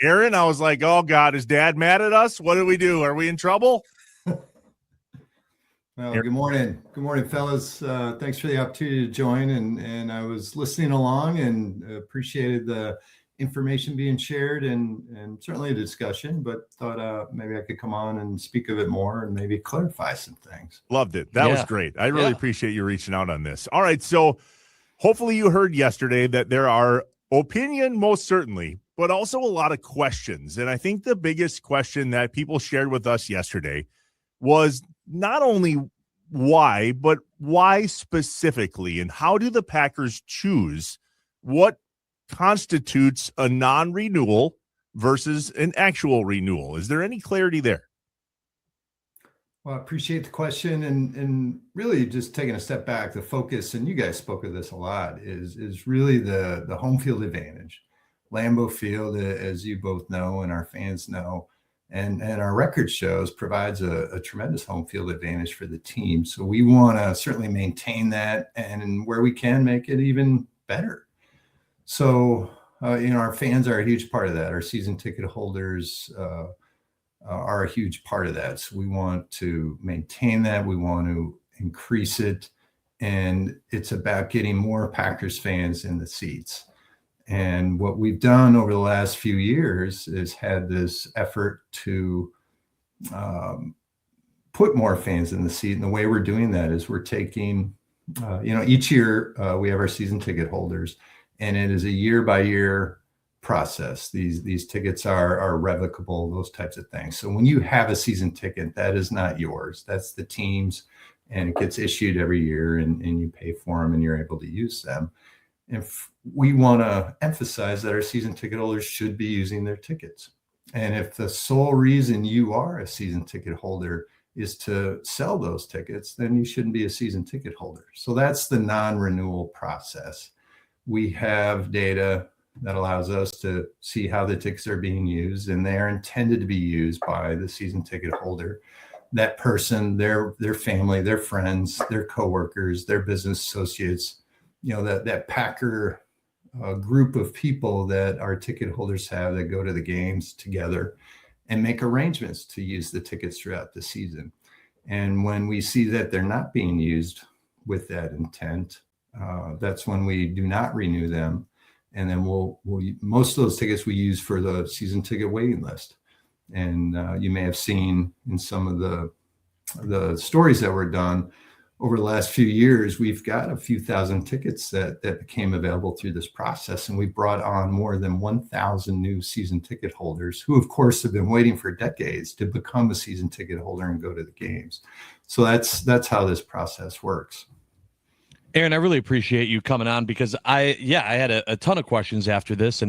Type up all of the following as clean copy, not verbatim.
Aaron, I was like, oh, God, is Dad mad at us? What do we do? Are we in trouble? Well, good morning. Good morning, fellas. Thanks for the opportunity to join. And I was listening along and appreciated the information being shared and certainly a discussion, but thought maybe I could come on and speak a bit more and maybe clarify some things. Loved it. That was great. I really appreciate you reaching out on this. All right. So hopefully you heard yesterday that there are opinion, most certainly, but also a lot of questions. And I think the biggest question that people shared with us yesterday was not only why, but why specifically, and how do the Packers choose what constitutes a non-renewal versus an actual renewal? Is there any clarity there? Well, I appreciate the question and really just taking a step back, the focus, and you guys spoke of this a lot, is really the home field advantage. Lambeau Field, as you both know and our fans know, and our record shows, provides a tremendous home field advantage for the team. So we want to certainly maintain that, and where we can, make it even better. So, our fans are a huge part of that. Our season ticket holders are a huge part of that. So we want to maintain that. We want to increase it. And it's about getting more Packers fans in the seats. And what we've done over the last few years is had this effort to put more fans in the seat. And the way we're doing that is we're taking, each year we have our season ticket holders, and it is a year by year process. These tickets are revocable, those types of things. So when you have a season ticket, that is not yours. That's the team's, and it gets issued every year, and you pay for them and you're able to use them. And we want to emphasize that our season ticket holders should be using their tickets. And if the sole reason you are a season ticket holder is to sell those tickets, then you shouldn't be a season ticket holder. So that's the non-renewal process. We have data that allows us to see how the tickets are being used, and they are intended to be used by the season ticket holder. That person, their family, their friends, their coworkers, their business associates, that Packer group of people that our ticket holders have that go to the games together and make arrangements to use the tickets throughout the season. And when we see that they're not being used with that intent, that's when we do not renew them. And then we'll most of those tickets we use for the season ticket waiting list. And you may have seen in some of the stories that were done over the last few years, we've got a few thousand tickets that became available through this process. And we brought on more than 1,000 new season ticket holders who, of course, have been waiting for decades to become a season ticket holder and go to the games. So that's how this process works. Aaron, I really appreciate you coming on, because I had a ton of questions after this.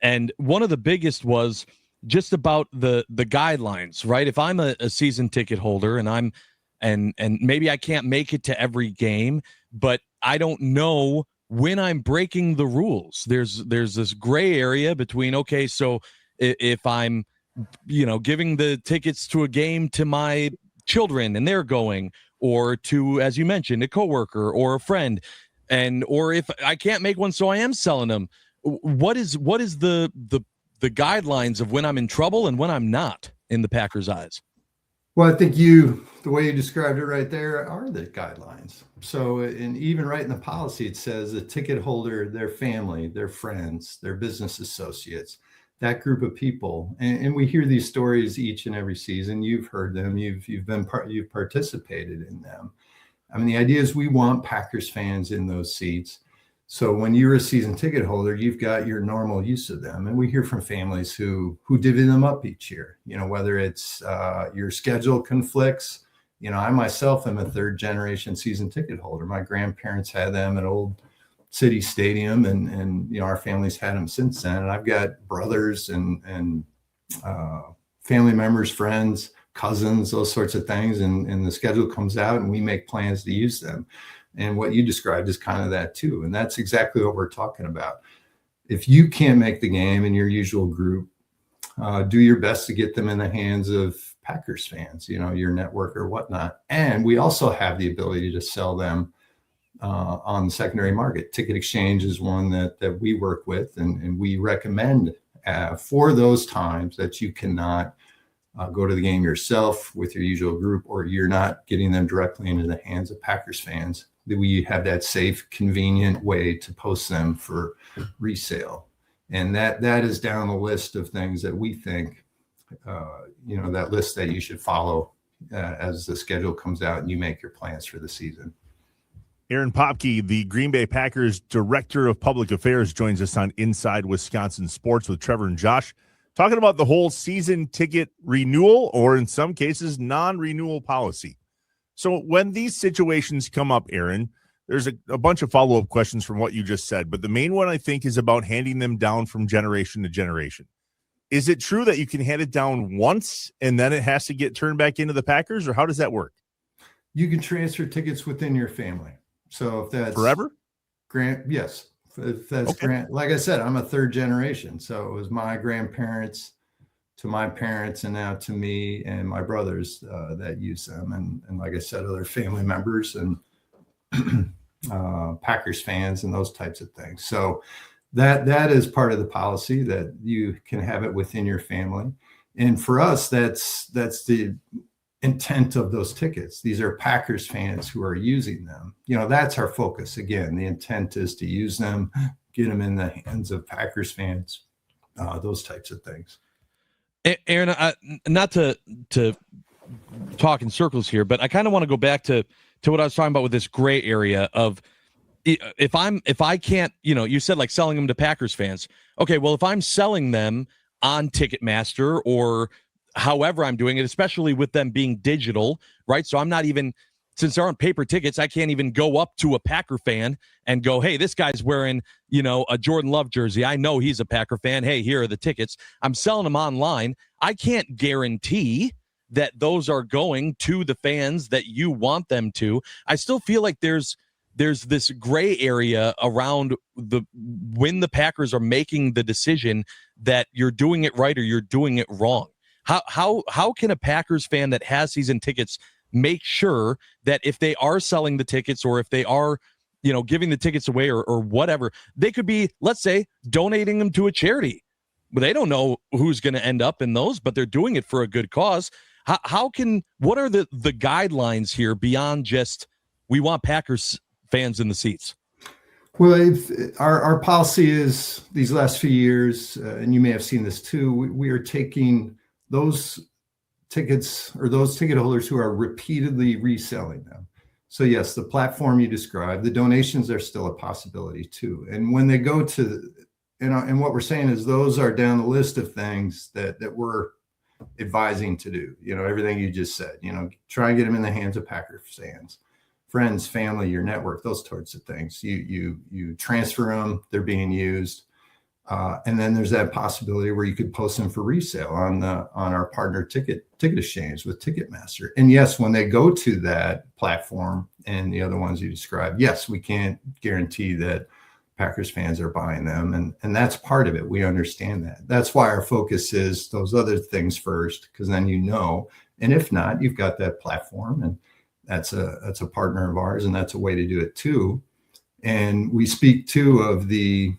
And one of the biggest was just about the guidelines, right? If I'm a season ticket holder and maybe I can't make it to every game, but I don't know when I'm breaking the rules. There's this gray area between, okay, so if I'm, giving the tickets to a game to my children and they're going, or to, as you mentioned, a coworker or a friend, or if I can't make one, so I am selling them. What is the guidelines of when I'm in trouble and when I'm not in the Packers' eyes? Well, I think the way you described it right there are the guidelines. So, and even right in the policy, it says the ticket holder, their family, their friends, their business associates, that group of people. And we hear these stories each and every season. You've heard them. You've participated in them. I mean, the idea is we want Packers fans in those seats. So when you're a season ticket holder, you've got your normal use of them. And we hear from families who divvy them up each year, whether it's your schedule conflicts. I myself am a third generation season ticket holder. My grandparents had them at Old City Stadium, and our family's had them since then. And I've got brothers and family members, friends, cousins, those sorts of things. And the schedule comes out and we make plans to use them. And what you described is kind of that too. And that's exactly what we're talking about. If you can't make the game in your usual group, do your best to get them in the hands of Packers fans, your network or whatnot. And we also have the ability to sell them on the secondary market. Ticket Exchange is one that we work with, and we recommend have for those times that you cannot go to the game yourself with your usual group, or you're not getting them directly into the hands of Packers fans, that we have that safe, convenient way to post them for resale. And that is down the list of things that we think, that list that you should follow as the schedule comes out and you make your plans for the season. Aaron Popkey, the Green Bay Packers Director of Public Affairs, joins us on Inside Wisconsin Sports with Trevor and Josh, talking about the whole season ticket renewal, or in some cases, non-renewal policy. So when these situations come up, Aaron, there's a bunch of follow-up questions from what you just said, but the main one I think is about handing them down from generation to generation. Is it true that you can hand it down once and then it has to get turned back into the Packers, or how does that work? You can transfer tickets within your family. So if that's forever, yes. If that's okay. Like I said, I'm a third generation. So it was my grandparents to my parents and now to me and my brothers that use them. And like I said, other family members and Packers fans and those types of things. So that is part of the policy, that you can have it within your family. And for us, that's the intent of those tickets. These are Packers fans who are using them. That's our focus. Again, the intent is to use them, get them in the hands of Packers fans, those types of things. Aaron, not to talk in circles here, but I kind of want to go back to what I was talking about with this gray area of, if I can't, you said like selling them to Packers fans. Okay, well, if I'm selling them on Ticketmaster or however I'm doing it, especially with them being digital, right? So I'm not even, since there aren't paper tickets, I can't even go up to a Packer fan and go, hey, this guy's wearing, a Jordan Love jersey. I know he's a Packer fan. Hey, here are the tickets. I'm selling them online. I can't guarantee that those are going to the fans that you want them to. I still feel like there's this gray area around when the Packers are making the decision that you're doing it right or you're doing it wrong. How can a Packers fan that has season tickets make sure that if they are selling the tickets or if they are, giving the tickets away or whatever, they could be, let's say, donating them to a charity? But they don't know who's going to end up in those, but they're doing it for a good cause. What are the guidelines here beyond just, we want Packers fans in the seats? Well, our policy is these last few years, and you may have seen this too, we are taking those tickets or those ticket holders who are repeatedly reselling them. So yes, the platform you described, the donations are still a possibility too. And when they go to, and what we're saying is those are down the list of things that we're advising to do. Everything you just said, try and get them in the hands of Packer fans, friends, family, your network, those sorts of things. You transfer them, they're being used. And then there's that possibility where you could post them for resale on our partner ticket exchange with Ticketmaster. And yes, when they go to that platform and the other ones you described, yes, we can't guarantee that Packers fans are buying them. And that's part of it. We understand that. That's why our focus is those other things first, because then and if not, you've got that platform, and that's a partner of ours, and that's a way to do it too. And we speak too of the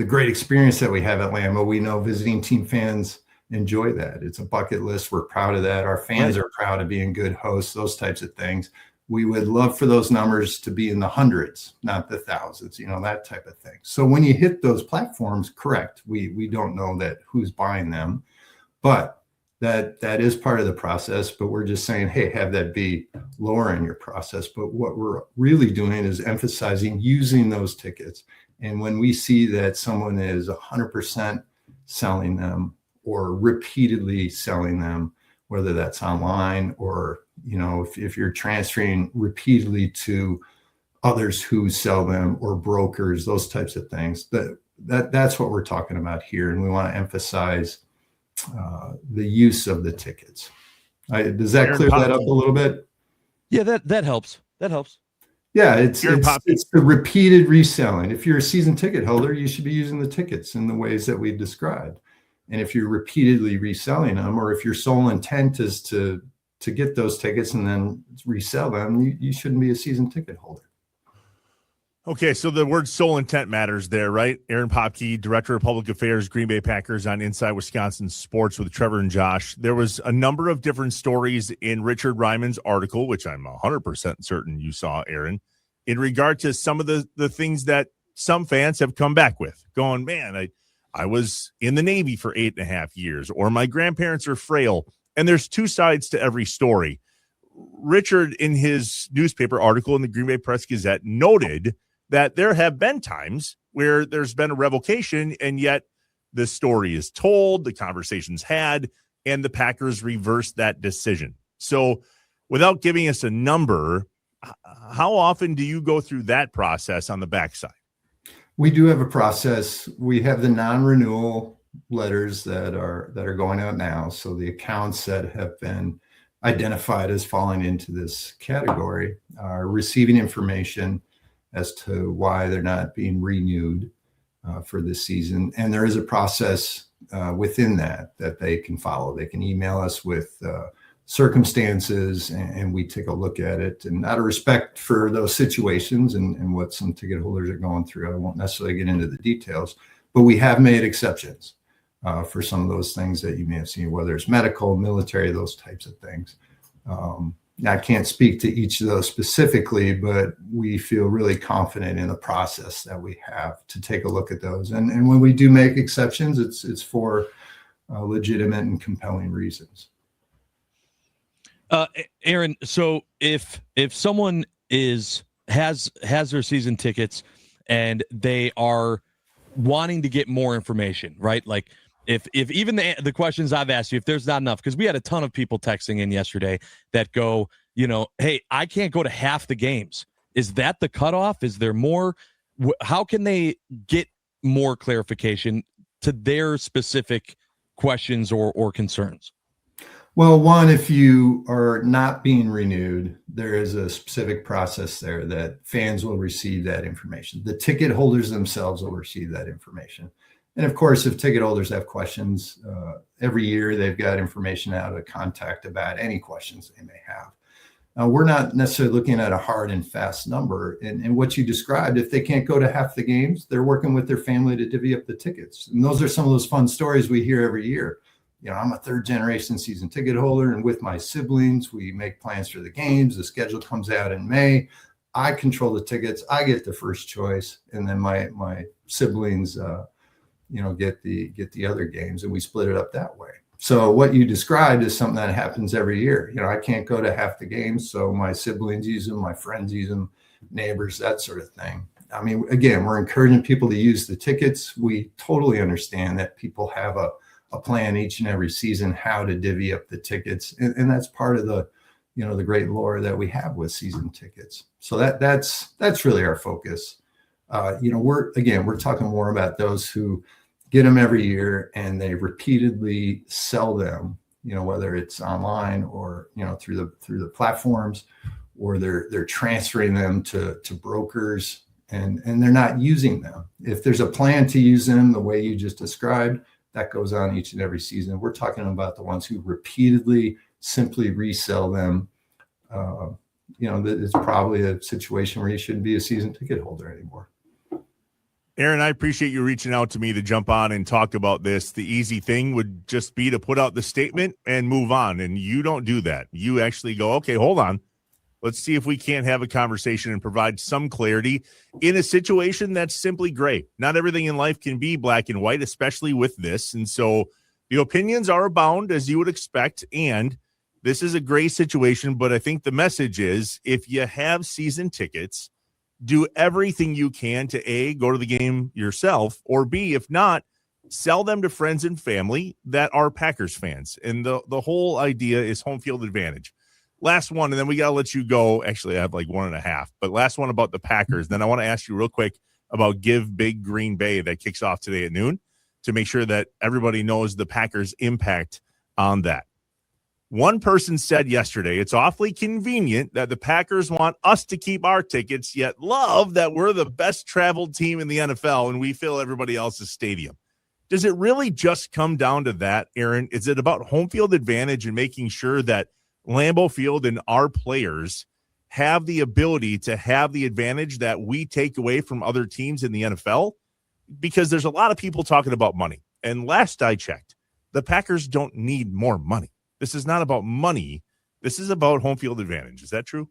great experience that we have at Lambeau. We know visiting team fans enjoy that. It's a bucket list. We're proud of that. Our fans are proud of being good hosts, those types of things. We would love for those numbers to be in the hundreds, not the thousands, that type of thing. So when you hit those platforms, correct, we don't know that who's buying them, but that is part of the process. But we're just saying, hey, have that be lower in your process. But what we're really doing is emphasizing using those tickets. And when we see that someone is 100% selling them or repeatedly selling them, whether that's online or, if you're transferring repeatedly to others who sell them or brokers, those types of things, that's what we're talking about here. And we want to emphasize the use of the tickets. Does that clear that up a little bit? Yeah, that helps. That helps. Yeah, it's the repeated reselling. If you're a season ticket holder, you should be using the tickets in the ways that we've described. And if you're repeatedly reselling them, or if your sole intent is to get those tickets and then resell them, you shouldn't be a season ticket holder. Okay, so the word soul intent matters there, right? Aaron Popkey, Director of Public Affairs, Green Bay Packers on Inside Wisconsin Sports with Trevor and Josh. There was a number of different stories in Richard Ryman's article, which I'm 100% certain you saw, Aaron, in regard to some of the things that some fans have come back with, going, man, I was in the Navy for 8.5 years, or my grandparents are frail. And there's two sides to every story. Richard, in his newspaper article in the Green Bay Press-Gazette, noted that there have been times where there's been a revocation, and yet the story is told, the conversation's had, and the Packers reversed that decision. So without giving us a number, how often do you go through that process on the backside? We do have a process. We have the non-renewal letters that are going out now. So the accounts that have been identified as falling into this category are receiving information as to why they're not being renewed for this season. And there is a process within that they can follow. They can email us with circumstances, and we take a look at it. And out of respect for those situations and what some ticket holders are going through, I won't necessarily get into the details, but we have made exceptions for some of those things that you may have seen, whether it's medical, military, those types of things. I can't speak to each of those specifically, but we feel really confident in the process that we have to take a look at those. And when we do make exceptions, it's for legitimate and compelling reasons. Aaron, so if someone has their season tickets and they are wanting to get more information, right? Like if even the questions I've asked you, if there's not enough, because we had a ton of people texting in yesterday that go, hey, I can't go to half the games. Is that the cutoff? Is there more? How can they get more clarification to their specific questions or concerns? Well, one, if you are not being renewed, there is a specific process there that fans will receive that information. The ticket holders themselves will receive that information. And of course, if ticket holders have questions, every year they've got information out to contact about any questions they may have. We're not necessarily looking at a hard and fast number. And what you described, if they can't go to half the games, they're working with their family to divvy up the tickets. And those are some of those fun stories we hear every year. I'm a third generation season ticket holder, and with my siblings, we make plans for the games. The schedule comes out in May. I control the tickets. I get the first choice. And then my siblings, get the other games, and we split it up that way. So what you described is something that happens every year. I can't go to half the games, so my siblings use them, my friends use them, neighbors, that sort of thing. I mean, again, we're encouraging people to use the tickets. We totally understand that people have a plan each and every season how to divvy up the tickets, and that's part of the the great lore that we have with season tickets. So that's really our focus. We're talking more about those who get them every year and they repeatedly sell them, whether it's online or through the platforms, or they're transferring them to brokers and they're not using them. If there's a plan to use them the way you just described, that goes on each and every season. We're talking about the ones who repeatedly simply resell them. It's probably a situation where you shouldn't be a season ticket holder anymore. Aaron, I appreciate you reaching out to me to jump on and talk about this. The easy thing would just be to put out the statement and move on. And you don't do that. You actually go, okay, hold on. Let's see if we can't have a conversation and provide some clarity in a situation that's simply gray. Not everything in life can be black and white, especially with this. And so the opinions are abound, as you would expect. And this is a gray situation. But I think the message is, if you have season tickets, do everything you can to A, go to the game yourself, or B, if not, sell them to friends and family that are Packers fans. And the whole idea is home field advantage. Last one, and then we got to let you go. Actually, I have like 1.5, but last one about the Packers. Then I want to ask you real quick about Give Big Green Bay that kicks off today at noon, to make sure that everybody knows the Packers' impact on that. One person said yesterday, it's awfully convenient that the Packers want us to keep our tickets, yet love that we're the best traveled team in the NFL and we fill everybody else's stadium. Does it really just come down to that, Aaron? Is it about home field advantage and making sure that Lambeau Field and our players have the ability to have the advantage that we take away from other teams in the NFL? Because there's a lot of people talking about money. And last I checked, the Packers don't need more money. This is not about money. This is about home field advantage. Is that true?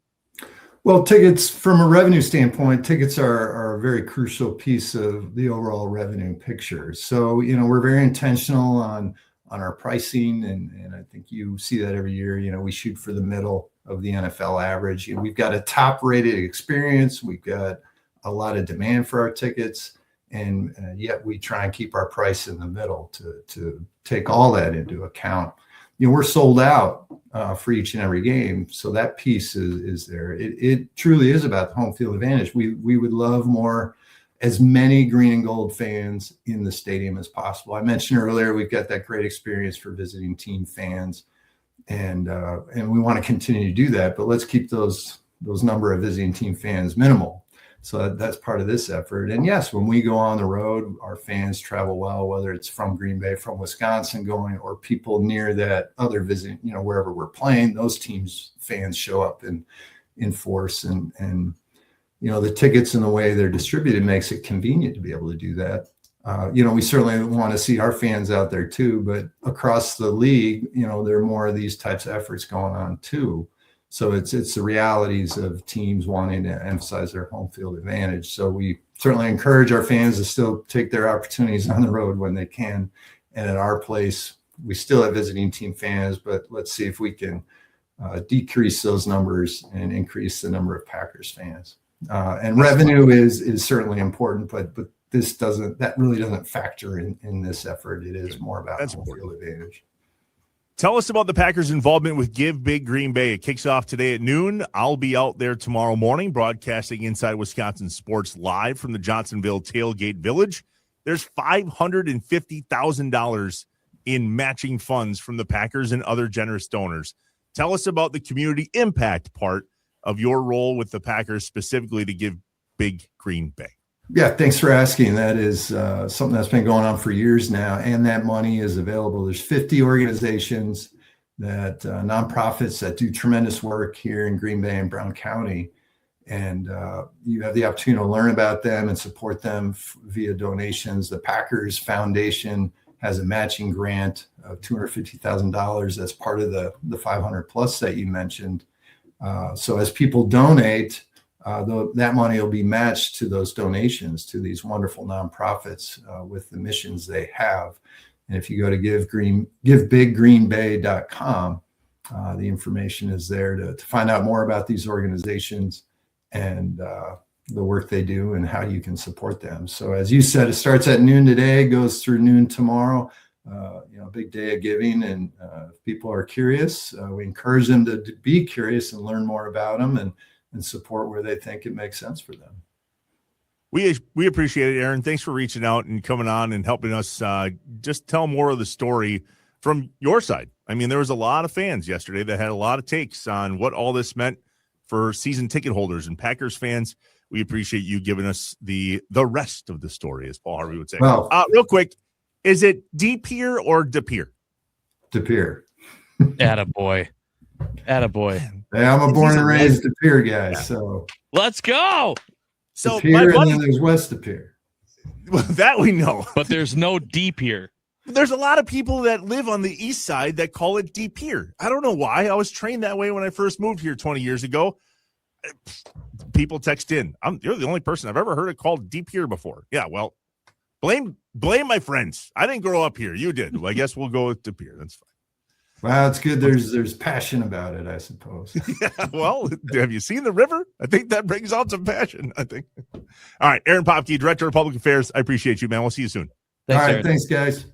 Well, tickets, from a revenue standpoint, tickets are a very crucial piece of the overall revenue picture. So, we're very intentional on our pricing, and I think you see that every year. We shoot for the middle of the NFL average. We've got a top-rated experience. We've got a lot of demand for our tickets, and yet we try and keep our price in the middle to take all that into account. We're sold out for each and every game, so that piece is there. It truly is about the home field advantage. We would love as many green and gold fans in the stadium as possible. I mentioned earlier we've got that great experience for visiting team fans, and we want to continue to do that. But let's keep those number of visiting team fans minimal. So that's part of this effort. And yes, when we go on the road, our fans travel well, whether it's from Green Bay, from Wisconsin going, or people near that other visit, wherever we're playing, those teams fans show up in force. And the tickets and the way they're distributed makes it convenient to be able to do that. We certainly want to see our fans out there too, but across the league, there are more of these types of efforts going on too. So it's the realities of teams wanting to emphasize their home field advantage. So we certainly encourage our fans to still take their opportunities on the road when they can. And at our place, we still have visiting team fans, but let's see if we can decrease those numbers and increase the number of Packers fans. And revenue is certainly important, but that really doesn't factor in this effort. It is more about home field advantage. Tell us about the Packers' involvement with Give Big Green Bay. It kicks off today at noon. I'll be out there tomorrow morning broadcasting Inside Wisconsin Sports live from the Johnsonville Tailgate Village. There's $550,000 in matching funds from the Packers and other generous donors. Tell us about the community impact part of your role with the Packers, specifically to Give Big Green Bay. Yeah, thanks for asking. That is something that's been going on for years now, and that money is available. There's 50 organizations, that nonprofits that do tremendous work here in Green Bay and Brown County, and you have the opportunity to learn about them and support them via donations. The Packers Foundation has a matching grant of $250,000. That's part of the 500 plus that you mentioned. So as people donate, that money will be matched to those donations to these wonderful nonprofits with the missions they have. And if you go to givebiggreenbay.com, the information is there to find out more about these organizations and the work they do and how you can support them. So as you said, it starts at noon today, goes through noon tomorrow. Big day of giving, and if people are curious, we encourage them to be curious and learn more about them and support where they think it makes sense for them. We appreciate it, Aaron. Thanks for reaching out and coming on and helping us just tell more of the story from your side. I mean, there was a lot of fans yesterday that had a lot of takes on what all this meant for season ticket holders and Packers fans. We appreciate you giving us the rest of the story, as Paul Harvey would say. Well, real quick, is it De-Peer or De-Peer? De-Peer. Attaboy. Yeah, I'm a born and raised De-Peer guy, so let's go. So De-Peer, and then there's West De-Peer. Well, that we know, but there's no De-Peer. There's a lot of people that live on the east side that call it De-Peer. I don't know why. I was trained that way when I first moved here 20 years ago. People text in. You're the only person I've ever heard it called De-Peer before. Yeah, well, blame my friends. I didn't grow up here. You did. Well, I guess we'll go with De-Peer. That's fine. Well, it's good. There's passion about it, I suppose. Yeah, well, have you seen the river? I think that brings out some passion, I think. All right, Aaron Popkey, Director of Public Affairs. I appreciate you, man. We'll see you soon. Thanks, all right, Aaron. thanks, guys.